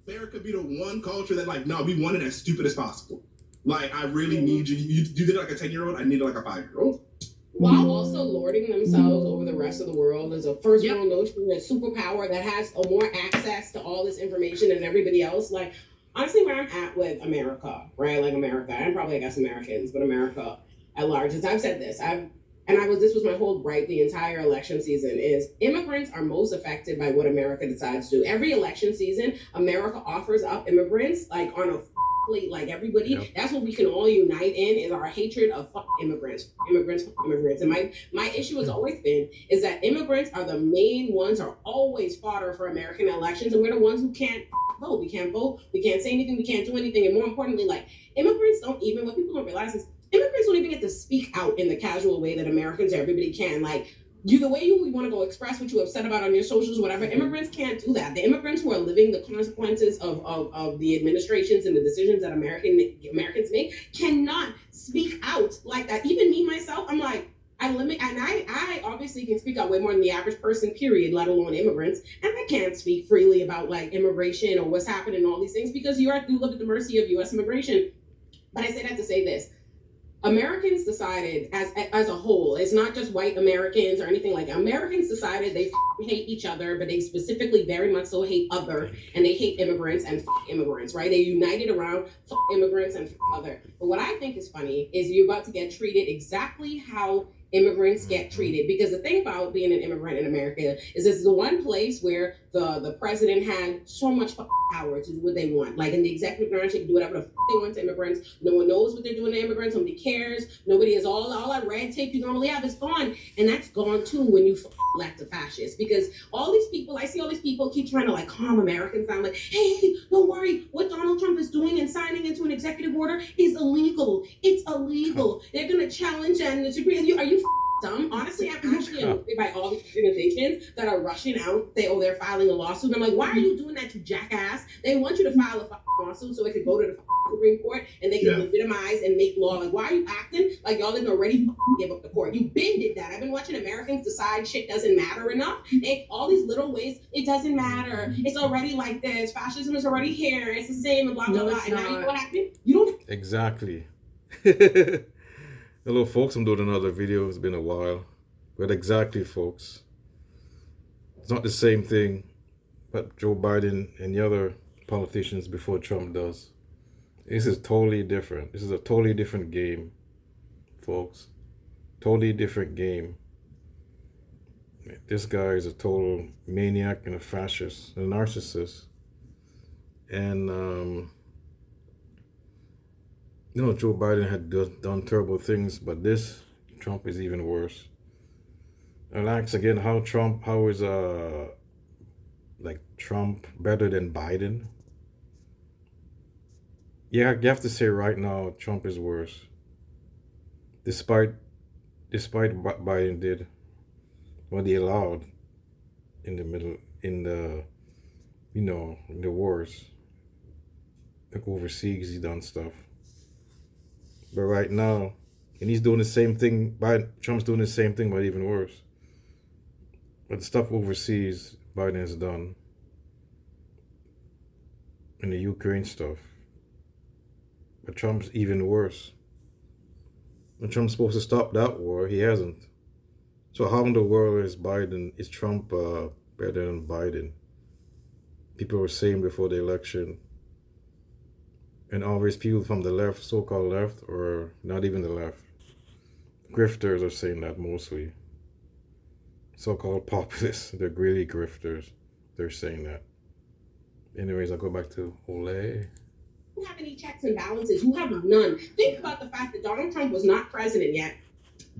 America be the one culture that like, no, we want it as stupid as possible. Like, I really need you. You did like a 10-year-old. I need like a 5-year-old. While also lording themselves over the rest of the world as a first world nation, a superpower that has more access to all this information than everybody else. Like, honestly, where I'm at with America, right? Like America, and probably I guess Americans, but America at large. As I've said this, this was my whole gripe the entire election season is immigrants are most affected by what America decides to do. Every election season, America offers up immigrants like on a plate, like everybody. Yep. That's what we can all unite in is our hatred of immigrants. And my issue has always been is that immigrants are the main ones, are always fodder for American elections, and we're the ones who can't vote. We can't vote. We can't say anything. We can't do anything. And more importantly, like immigrants don't even, what people don't realize is immigrants don't even get to speak out in the casual way that Americans or everybody can. Like the way you want to go express what you're upset about on your socials, whatever, immigrants can't do that. The immigrants who are living the consequences of the administrations and the decisions that Americans make cannot speak out like that. Even me, myself, I'm like, I obviously can speak out way more than the average person, period, let alone immigrants. And I can't speak freely about like immigration or what's happening and all these things because you live at the mercy of U.S. immigration. But I say that to say this. Americans decided as a whole, it's not just white Americans or anything like that. Americans decided they hate each other, but they specifically very much so hate other, and they hate immigrants and immigrants, right? They united around immigrants and other. But what I think is funny is you're about to get treated exactly how immigrants get treated, because the thing about being an immigrant in America is this is the one place where the president had so much power to do what they want. Like in the executive branch, they can do whatever the they want to immigrants. No one knows what they're doing to immigrants. Nobody cares. Nobody is all that red tape you normally have is gone, and that's gone too when you elect a fascist. Because all these people, I see all these people keep trying to like calm Americans down, like, hey, don't worry, what Donald Trump is doing and signing into an executive order is illegal. It's illegal. They're gonna challenge and disagree. Are you dumb? Honestly, I'm actually annoyed by all these organizations that are rushing out. They're filing a lawsuit. I'm like, why are you doing that, you jackass? They want you to file a lawsuit so it could go to the Supreme Court and they can legitimize and make law. Like, why are you acting like y'all didn't already give up the court? You been did that. I've been watching Americans decide shit doesn't matter enough. And all these little ways, it doesn't matter. It's already like this. Fascism is already here. It's the same and blah, blah, blah. And now you know what happened? You don't. Exactly. Hello, folks. I'm doing another video. It's been a while. But exactly, folks. It's not the same thing that Joe Biden and the other politicians before Trump does. This is totally different. This is a totally different game, folks. Totally different game. This guy is a total maniac and a fascist, a narcissist. And, Joe Biden had done terrible things, but this Trump is even worse. I'll ask again, how is Trump better than Biden? Yeah, you have to say right now, Trump is worse. Despite what Biden did, what he allowed in the wars, like overseas, he done stuff. But right now, and he's doing the same thing, Trump's doing the same thing, but even worse. But the stuff overseas, Biden has done, and the Ukraine stuff. But Trump's even worse. When Trump's supposed to stop that war, he hasn't. So how in the world is Trump better than Biden? People were saying before the election. And always people from the left, so-called left, or not even the left. Grifters are saying that mostly. So-called populists, they're really grifters. They're saying that. Anyways, I'll go back to Olay. You have any checks and balances? You have none. Think about the fact that Donald Trump was not president yet.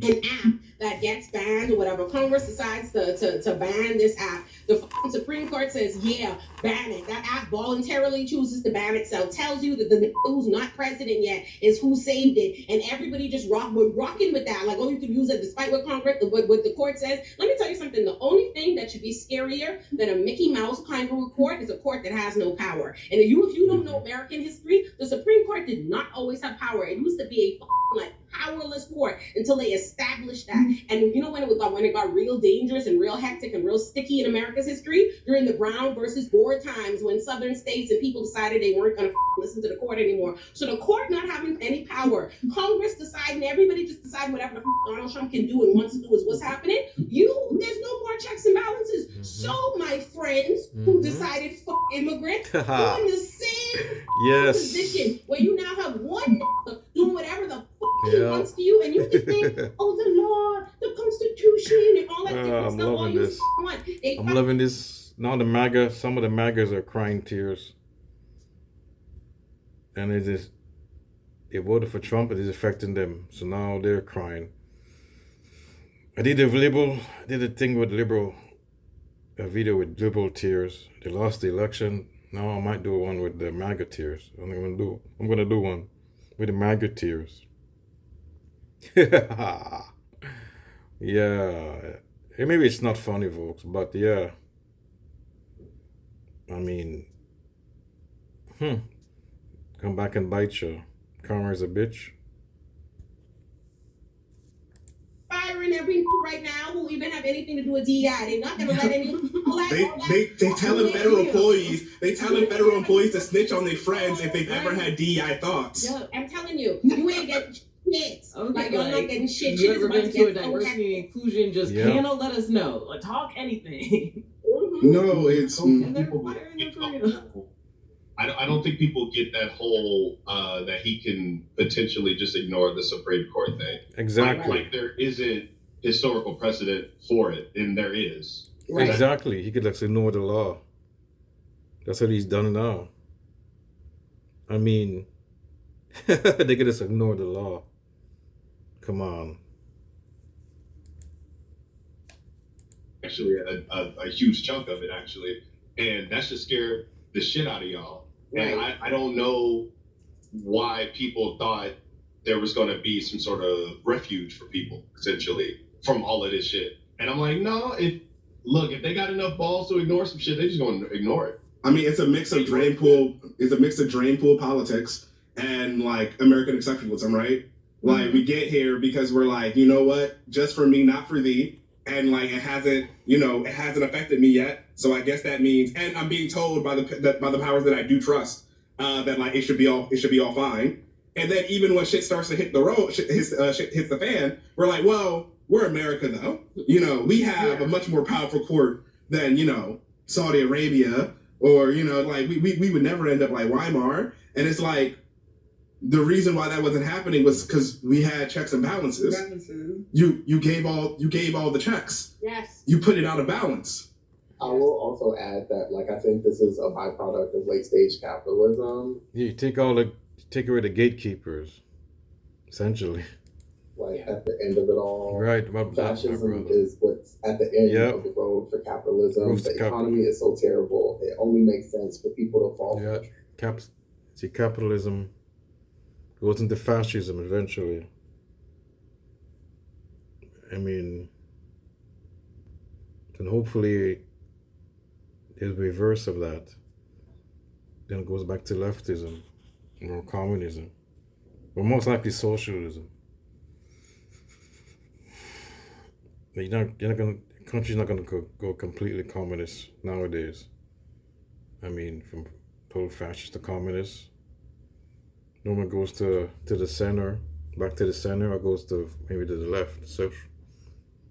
An app that gets banned or whatever, Congress decides to ban this app. The Supreme Court says, yeah, ban it. That app voluntarily chooses to ban itself, tells you that the who's not president yet is who saved it, and everybody just we're rocking with that. Like, oh, you can use it despite what what the court says. Let me tell you something. The only thing that should be scarier than a Mickey Mouse kind of court is a court that has no power. And if you don't know American history, the Supreme Court did not always have power. It used to be a like powerless court until they established that. And you know when it got real dangerous and real hectic and real sticky in America's history? During the Brown versus Board times, when southern states and people decided they weren't going to listen to the court anymore. So the court not having any power, Congress deciding, everybody just decide whatever the Donald Trump can do and wants to do is what's happening. There's no more checks and balances. Mm-hmm. So my friends who decided immigrants doing the same position, where you now have one doing whatever the he wants to you, and you just think, oh, the law, the Constitution, and all that different stuff. Loving this. I'm loving this. Now some of the MAGAs are crying tears. And they voted for Trump, it is affecting them. So now they're crying. I did a thing with a video with liberal tears. They lost the election. Now I might do one with the MAGA tears. I'm gonna do one with the MAGA tears. Yeah. Maybe it's not funny, folks, but yeah. I mean, come back and bite you. Karma is a bitch. Firing every right now who even have anything to do with DEI. They're not gonna let any. They telling federal employees to snitch on their friends if they've ever had DEI thoughts. Yeah, I'm telling you, you ain't getting shit. Okay, like you're not getting shit. You ever been to a diversity and inclusion? Just panel, let us know. Or talk anything. No, it's. And they're firing them for real. I don't think people get that whole that he can potentially just ignore the Supreme Court thing. Exactly. Like there isn't historical precedent for it, and there is. Right. Exactly. He could just ignore the law. That's what he's done now. I mean, they could just ignore the law. Come on. Actually, a huge chunk of it, actually. And that's just scared the shit out of y'all. Right. And I don't know why people thought there was going to be some sort of refuge for people, essentially, from all of this shit. And I'm like, no, if they got enough balls to ignore some shit, they're just going to ignore it. I mean, it's a mix of drain pool politics and like American exceptionalism, right? Like we get here because we're like, you know what, just for me, not for thee. And like it hasn't affected me yet. So I guess that means, and I'm being told by the powers that I do trust that like it should be all fine. And then even when shit starts to hit the road, shit hits the fan, we're like, well, we're America though. We have a much more powerful court than Saudi Arabia, or like we would never end up like Weimar. And it's like the reason why that wasn't happening was because we had checks and balances. You gave all the checks. Yes. You put it out of balance. I will also add that, like, I think this is a byproduct of late stage capitalism. Yeah, you take away the gatekeepers, essentially. Like at the end of it all, right? Fascism is what's at the end of the road for capitalism. The economy is so terrible; it only makes sense for people to fall. Yeah, capitalism goes into fascism eventually. I mean, and hopefully there's a reverse of that. Then it goes back to leftism or communism, or most likely socialism. Country's not gonna go completely communist nowadays. I mean, from total fascist to communist. No one goes to the center, back to the center, or goes to maybe to the left, so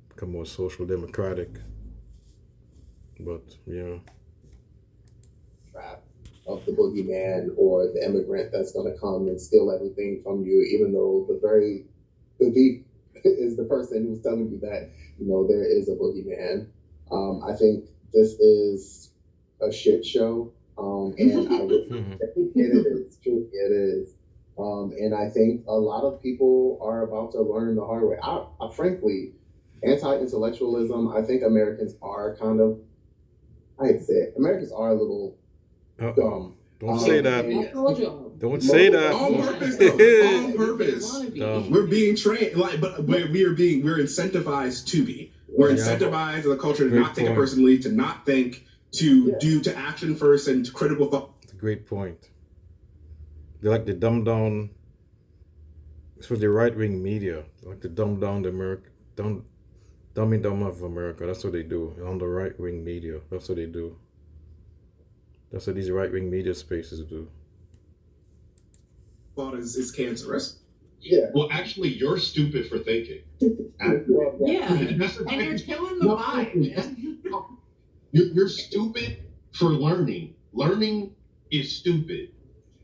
become more social democratic. But trap of the boogeyman or the immigrant that's going to come and steal everything from you, even though the thief is the person who's telling you that there is a boogeyman. I think this is a shit show, and I would it is true. It is. And I think a lot of people are about to learn the hard way. I frankly, anti-intellectualism, I think Americans are kind of, I hate to say it, Americans are a little dumb. Don't say that. Don't say that. On purpose. On purpose. We're being trained, but we're incentivized to be. We're incentivized as a culture to not take it personally, to not think, to action first and to critical thought. That's a great point. They like to dumb down It's for the right wing media, like to dumb down the dumbing down of America. That's what they do on the right wing media. That's what they do. That's what these right wing media spaces do. Thought is cancerous. Yeah. Well, actually, you're stupid for thinking. Yeah. That's the And you're thing. killing the vibe, man. You're stupid for learning. Learning is stupid.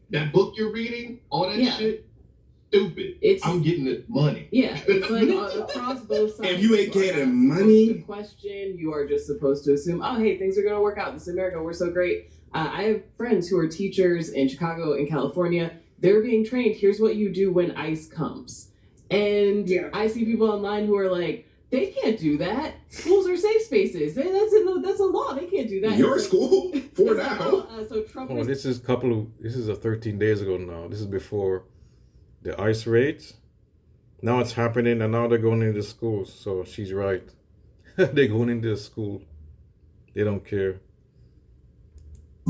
That book you're reading, all that Yeah. shit, stupid. It's I'm getting the money. yeah, it's like across both sides. If you ain't are getting not money- supposed to question, you are just supposed to assume, oh, hey, things are gonna work out. This is America, we're so great. I have friends who are teachers in Chicago and California. They're being trained. Here's what you do when ICE comes, and Yeah. I see people online who are like, they can't do that. Schools are safe spaces. That's a law. They can't do that. Your It's school for it's like, now. so Trump Oh, this is 13 days ago now. This is before the ICE raids. Now it's happening, and now they're going into schools. So she's right. They're going into the school. They don't care.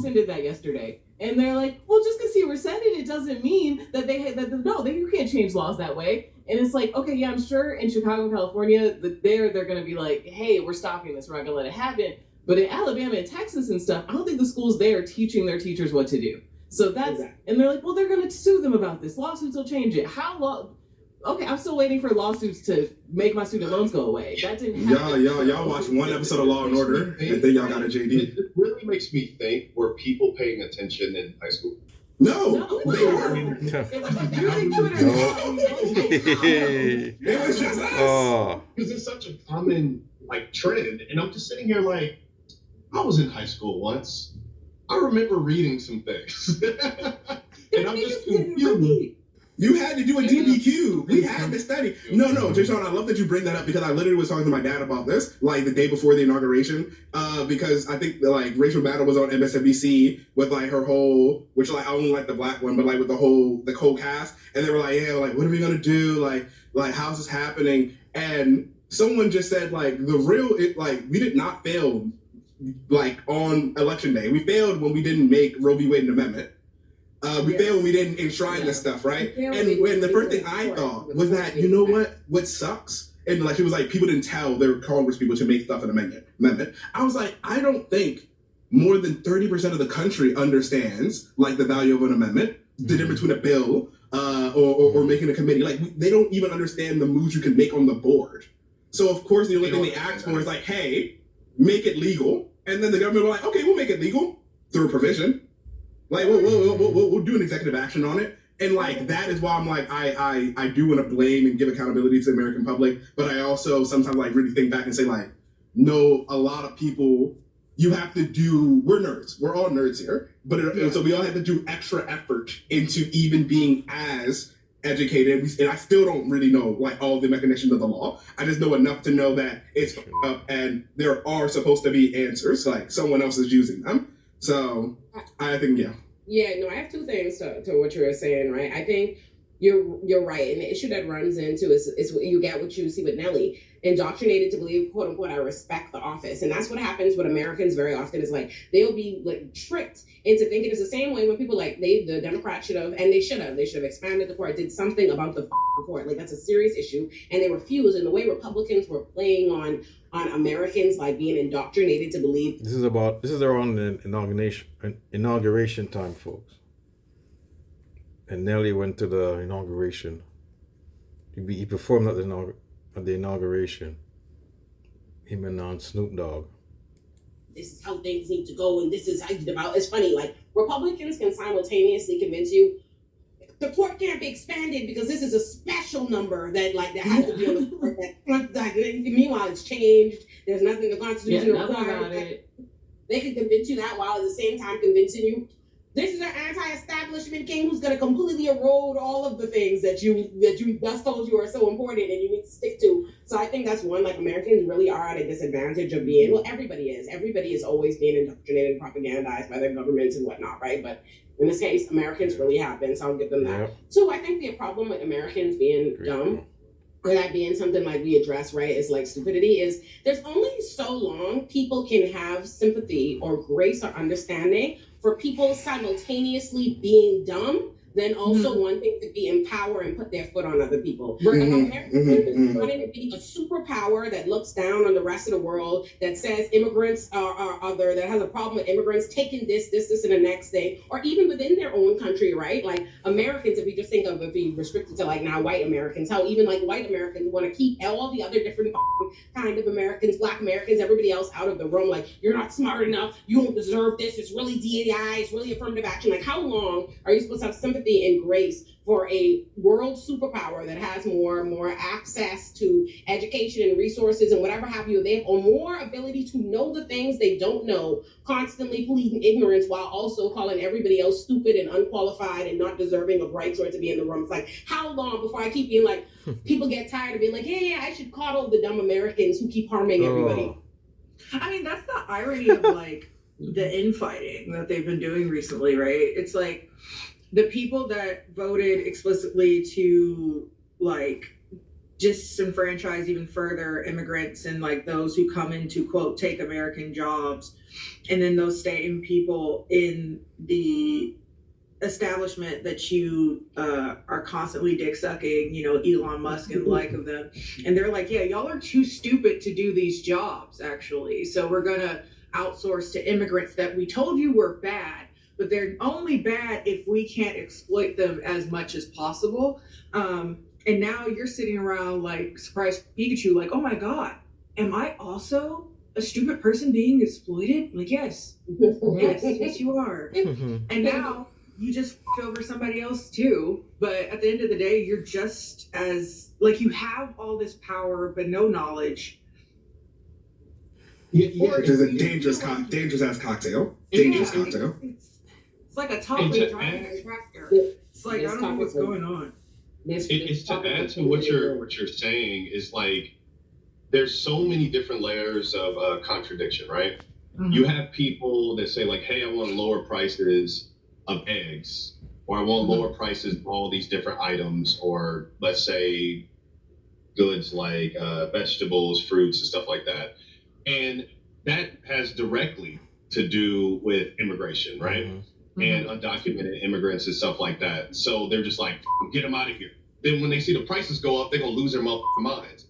did that yesterday, and they're like, well, just because he rescinded it doesn't mean that you can't change laws that way. And it's like, okay, yeah, I'm sure in Chicago, California, they're going to be like, hey, we're stopping this, we're not going to let it happen. But in Alabama and Texas and stuff, I don't think the schools there are teaching their teachers what to do. So that's, and they're like, well, they're going to sue them about this. Lawsuits will change it. How long? Okay, I'm still waiting for lawsuits to make my student loans go away. That didn't happen. Y'all watch one episode of Law and Order and then y'all got a JD. It really makes me think, were people paying attention in high school? No, they weren't. It was using Twitter. It was just us. Oh, Because it's such a common trend, and I'm just sitting here like, I was in high school once. I remember reading some things, and I'm just confused. You had to do a DBQ. We had to study. No, Jason, I love that you bring that up because I literally was talking to my dad about this, the day before the inauguration, because I think Rachel Maddow was on MSNBC with her whole, which I only like the black one, but with the whole cast, and they were like, yeah, what are we gonna do? How's this happening? And someone just said we did not fail on election day. We failed when we didn't make Roe v. Wade an amendment. We failed when we didn't enshrine this stuff, right? And when the first thing I thought was that, you know what sucks? And she was like, people didn't tell their Congress people to make stuff an amendment. I was like, I don't think more than 30% of the country understands the value of an amendment, the difference between a bill or making a committee. They don't even understand the moves you can make on the board. So of course the only thing they ask for is hey, make it legal. And then the government will okay, we'll make it legal through a provision. We'll do an executive action on it. And that is why I'm I do want to blame and give accountability to the American public, but I also sometimes really think back and say no, a lot of people, you have to do, we're nerds. We're all nerds here. But so we all have to do extra effort into even being as educated. And I still don't really know all the mechanisms of the law. I just know enough to know that it's up and there are supposed to be answers, someone else is using them. So I think, yeah. Yeah, no, I have two things to what you were saying, right? I think you're right. And the issue that runs into is you get what you see with Nelly, indoctrinated to believe, quote unquote, I respect the office. And that's what happens with Americans very often is they'll be tricked into thinking it's the same way when people the Democrats should have expanded the court, did something about the court. That's a serious issue. And they refused. And the way Republicans were playing on Americans being indoctrinated to believe. this is around the inauguration time, folks. And Nelly went to the inauguration. He performed at the inauguration. Him and Snoop Dogg. This is how things need to go, and this is how you about. It's funny, Republicans can simultaneously convince you the court can't be expanded because this is a special number that has to be on the court. Meanwhile, it's changed. There's nothing the Constitution requires. They can convince you that while at the same time convincing you this is an anti-establishment king who's going to completely erode all of the things that you just told you are so important and you need to stick to. So I think that's one, Americans really are at a disadvantage of being, well, everybody is. Everybody is always being indoctrinated and propagandized by their governments and whatnot, right? But in this case, Americans really have been, so I'll give them that. Yep. So I think the problem with Americans being dumb, or that being something we address, right, is stupidity, is there's only so long people can have sympathy or grace or understanding for people simultaneously being dumb than also wanting to be in power and put their foot on other people. Right. Like, Mhm, America mhm, is mhm. wanting to be a superpower that looks down on the rest of the world, that says immigrants are other, that has a problem with immigrants taking this, and the next thing, or even within their own country, right? Like Americans, if we just think of if we restricted to like now white Americans, how even like white Americans want to keep all the other different kind of Americans, Black Americans, everybody else out of the room. Like, you're not smart enough, you don't deserve this, it's really DEI, it's really affirmative action. Like, how long are you supposed to have sympathy and grace for a world superpower that has more access to education and resources and whatever have you? They have more ability to know the things they don't know, constantly pleading ignorance while also calling everybody else stupid and unqualified and not deserving of rights or to be in the room. It's like, how long before I keep being like, people get tired of being like, yeah, I should coddle the dumb Americans who keep harming everybody. I mean, that's the irony of like the infighting that they've been doing recently, right? It's like the people that voted explicitly to like disenfranchise even further immigrants and like those who come in to quote take American jobs, and then those same people in the establishment that you are constantly dick sucking, you know, Elon Musk and the like of them, and they're like, yeah, y'all are too stupid to do these jobs actually, so we're gonna outsource to immigrants that we told you were bad, but they're only bad if we can't exploit them as much as possible. And now you're sitting around like surprised Pikachu, like, oh my god, am I also a stupid person being exploited? Like, yes, yes, you are. And now you just f***ed over somebody else too. But at the end of the day, you're just as like, you have all this power but no knowledge. Which is a dangerous ass cocktail. Dangerous cocktail. It's like a toddler driving a tractor. It's like, I don't know what's going on. It's to add to what you're saying is like, there's so many different layers of contradiction, right? Mhm. You have people that say like, hey, I want lower prices of eggs, or I want lower prices of all these different items, or let's say goods like vegetables, fruits, and stuff like that. And that has directly to do with immigration, right? And undocumented immigrants and stuff like that. So they're just like, get them out of here. Then when they see the prices go up, they're gonna lose their motherfucking minds.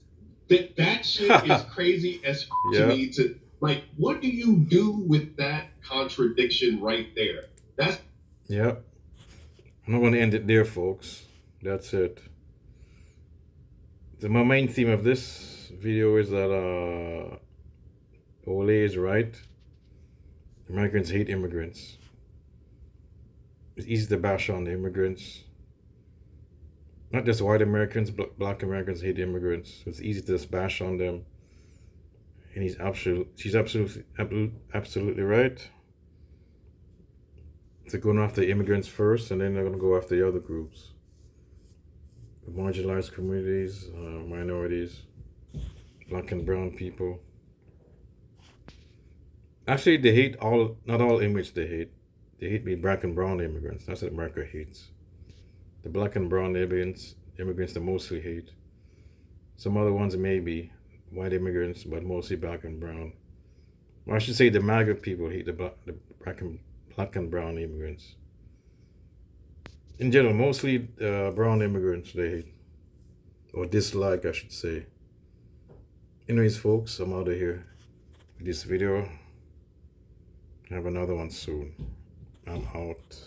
That shit is crazy as to me. To like, what do you do with that contradiction right there? That's Yep. I'm not going to end it there, folks. That's it. My main theme of this video is that Olay is right. Americans hate immigrants. It's easy to bash on the immigrants. Not just white Americans, but black Americans hate immigrants. It's easy to just bash on them. And she's absolutely right. They're going after the immigrants first, and then they're going to go after the other groups. The marginalized communities, minorities, black and brown people. Actually, they hate not all immigrants they hate. They hate black and brown immigrants. That's what America hates. The black and brown immigrants they mostly hate. Some other ones maybe white immigrants, but mostly black and brown. Or I should say the MAGA people hate the black and brown immigrants. In general, mostly brown immigrants they hate. Or dislike, I should say. Anyways, folks, I'm out of here with this video. Have another one soon. I'm out.